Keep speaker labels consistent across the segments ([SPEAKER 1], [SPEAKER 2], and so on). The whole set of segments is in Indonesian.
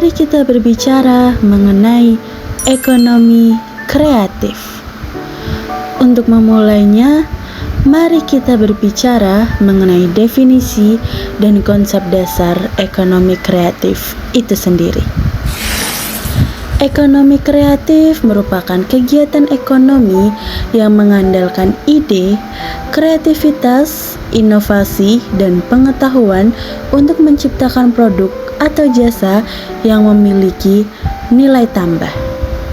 [SPEAKER 1] mari kita berbicara mengenai ekonomi kreatif. Untuk memulainya, mari kita berbicara mengenai definisi dan konsep dasar ekonomi kreatif itu sendiri. Ekonomi kreatif merupakan kegiatan ekonomi yang mengandalkan ide, kreativitas, inovasi, dan pengetahuan untuk menciptakan produk atau jasa yang memiliki nilai tambah.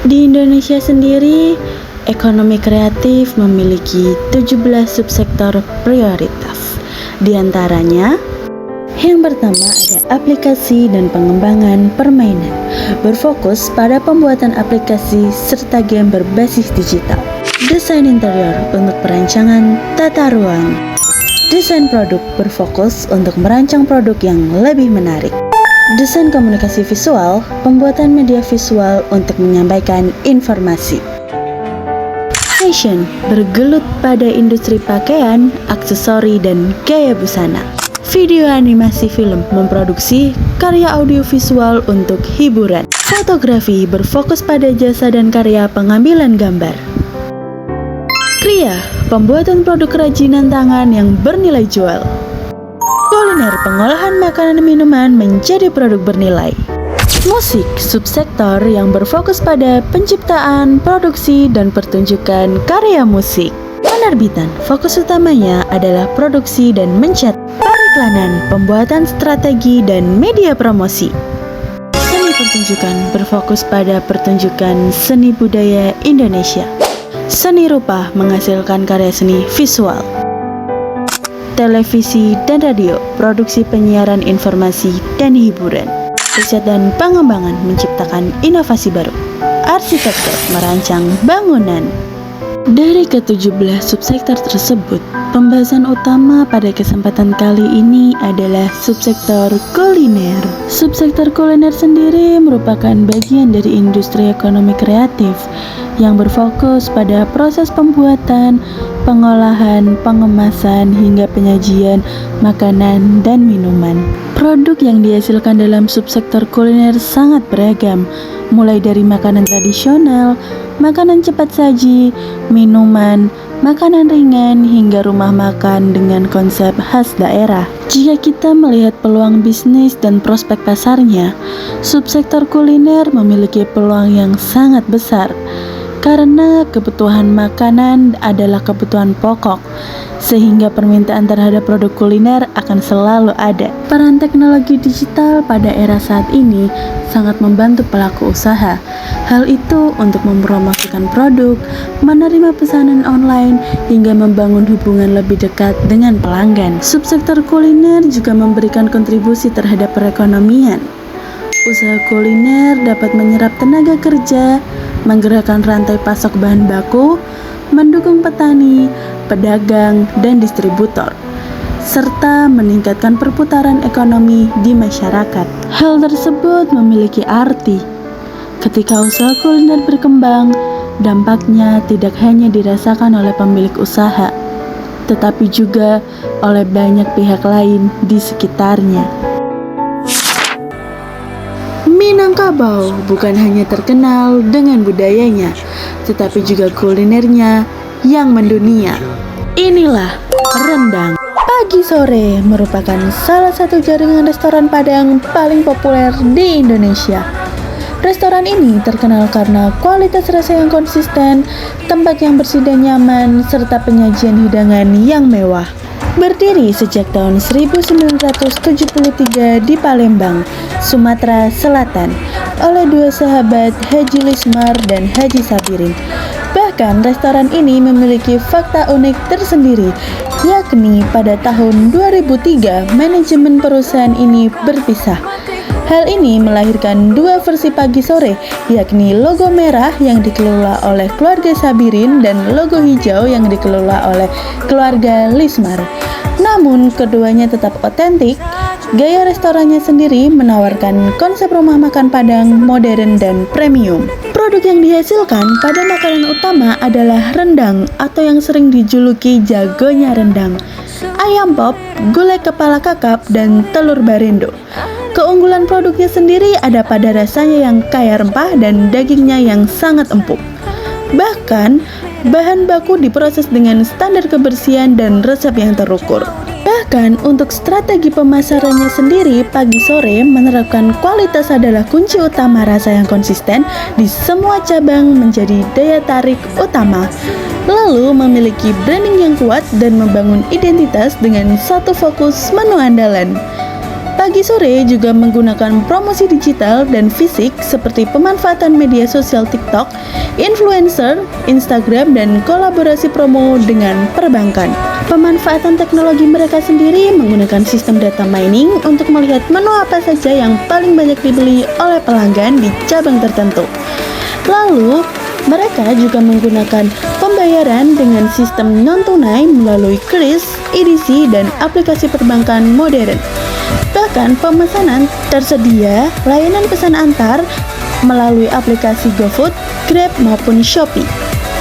[SPEAKER 1] Di Indonesia sendiri, ekonomi kreatif memiliki 17 subsektor prioritas. Di antaranya, yang pertama ada aplikasi dan pengembangan permainan, berfokus pada pembuatan aplikasi serta game berbasis digital. Desain interior untuk perancangan tata ruang. Desain produk berfokus untuk merancang produk yang lebih menarik. Desain komunikasi visual, pembuatan media visual untuk menyampaikan informasi. Fashion bergelut pada industri pakaian, aksesori, dan gaya busana. Video animasi film memproduksi karya audiovisual untuk hiburan. Fotografi berfokus pada jasa dan karya pengambilan gambar. Kria, pembuatan produk kerajinan tangan yang bernilai jual. Kuliner, pengolahan makanan dan minuman menjadi produk bernilai. Musik, subsektor yang berfokus pada penciptaan, produksi, dan pertunjukan karya musik. Penerbitan, fokus utamanya adalah produksi dan mencetak. Periklanan, pembuatan strategi dan media promosi. Seni pertunjukan berfokus pada pertunjukan seni budaya Indonesia. Seni rupa menghasilkan karya seni visual. Televisi dan radio, produksi penyiaran informasi dan hiburan. Riset dan pengembangan menciptakan inovasi baru. Arsitektur merancang bangunan. Dari ke-17 subsektor tersebut, pembahasan utama pada kesempatan kali ini adalah subsektor kuliner. Subsektor kuliner sendiri merupakan bagian dari industri ekonomi kreatif yang berfokus pada proses pembuatan, pengolahan, pengemasan, hingga penyajian makanan dan minuman. Produk yang dihasilkan dalam subsektor kuliner sangat beragam, mulai dari makanan tradisional, makanan cepat saji, minuman, makanan ringan, hingga rumah makan dengan konsep khas daerah. Jika kita melihat peluang bisnis dan prospek pasarnya, subsektor kuliner memiliki peluang yang sangat besar karena kebutuhan makanan adalah kebutuhan pokok, sehingga permintaan terhadap produk kuliner akan selalu ada. Peran teknologi digital pada era saat ini sangat membantu pelaku usaha. Hal itu untuk mempromosikan produk, menerima pesanan online, hingga membangun hubungan lebih dekat dengan pelanggan. Subsektor kuliner juga memberikan kontribusi terhadap perekonomian. Usaha kuliner dapat menyerap tenaga kerja, menggerakkan rantai pasok bahan baku, mendukung petani, pedagang, dan distributor, serta meningkatkan perputaran ekonomi di masyarakat. Hal tersebut memiliki arti. Ketika usaha kuliner berkembang, dampaknya tidak hanya dirasakan oleh pemilik usaha, tetapi juga oleh banyak pihak lain di sekitarnya. Minangkabau bukan hanya terkenal dengan budayanya, tetapi juga kulinernya yang mendunia. Inilah rendang. Pagi Sore merupakan salah satu jaringan restoran Padang paling populer di Indonesia. Restoran ini terkenal karena kualitas rasa yang konsisten, tempat yang bersih dan nyaman, serta penyajian hidangan yang mewah. Berdiri sejak tahun 1973 di Palembang, Sumatera Selatan, oleh dua sahabat, Haji Lismar dan Haji Sabirin. Bahkan restoran ini memiliki fakta unik tersendiri, yakni pada tahun 2003 manajemen perusahaan ini berpisah. Hal ini melahirkan dua versi Pagi Sore, yakni logo merah yang dikelola oleh keluarga Sabirin dan logo hijau yang dikelola oleh keluarga Lismar. Namun keduanya tetap otentik. Gaya restorannya sendiri menawarkan konsep rumah makan Padang modern dan premium. Produk yang dihasilkan pada makanan utama adalah rendang atau yang sering dijuluki jagonya rendang, ayam pop, gulai kepala kakap, dan telur barendo. Keunggulan produknya sendiri ada pada rasanya yang kaya rempah dan dagingnya yang sangat empuk. Bahkan, bahan baku diproses dengan standar kebersihan dan resep yang terukur. Bahkan, untuk strategi pemasarannya sendiri, pagi sore menerapkan kualitas adalah kunci utama rasa yang konsisten di semua cabang menjadi daya tarik utama. Lalu memiliki branding yang kuat dan membangun identitas dengan satu fokus menu andalan. Pagi sore juga menggunakan promosi digital dan fisik seperti pemanfaatan media sosial TikTok, influencer, Instagram, dan kolaborasi promo dengan perbankan. Pemanfaatan teknologi mereka sendiri menggunakan sistem data mining untuk melihat menu apa saja yang paling banyak dibeli oleh pelanggan di cabang tertentu. Lalu, mereka juga menggunakan pembayaran dengan sistem non-tunai melalui kris, EDC, dan aplikasi perbankan modern. Bahkan pemesanan tersedia layanan pesan antar melalui aplikasi GoFood, Grab, maupun Shopee.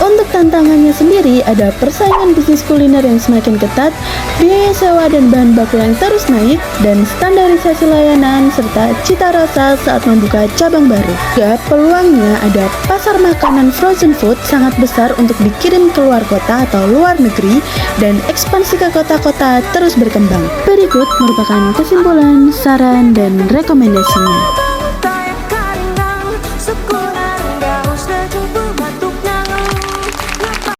[SPEAKER 1] Untuk tantangannya sendiri ada persaingan bisnis kuliner yang semakin ketat, biaya sewa dan bahan baku yang terus naik, dan standarisasi layanan serta cita rasa saat membuka cabang baru. Juga peluangnya ada pasar makanan frozen food sangat besar untuk dikirim ke luar kota atau luar negeri, dan ekspansi ke kota-kota terus berkembang. Berikut merupakan kesimpulan, saran, dan rekomendasinya.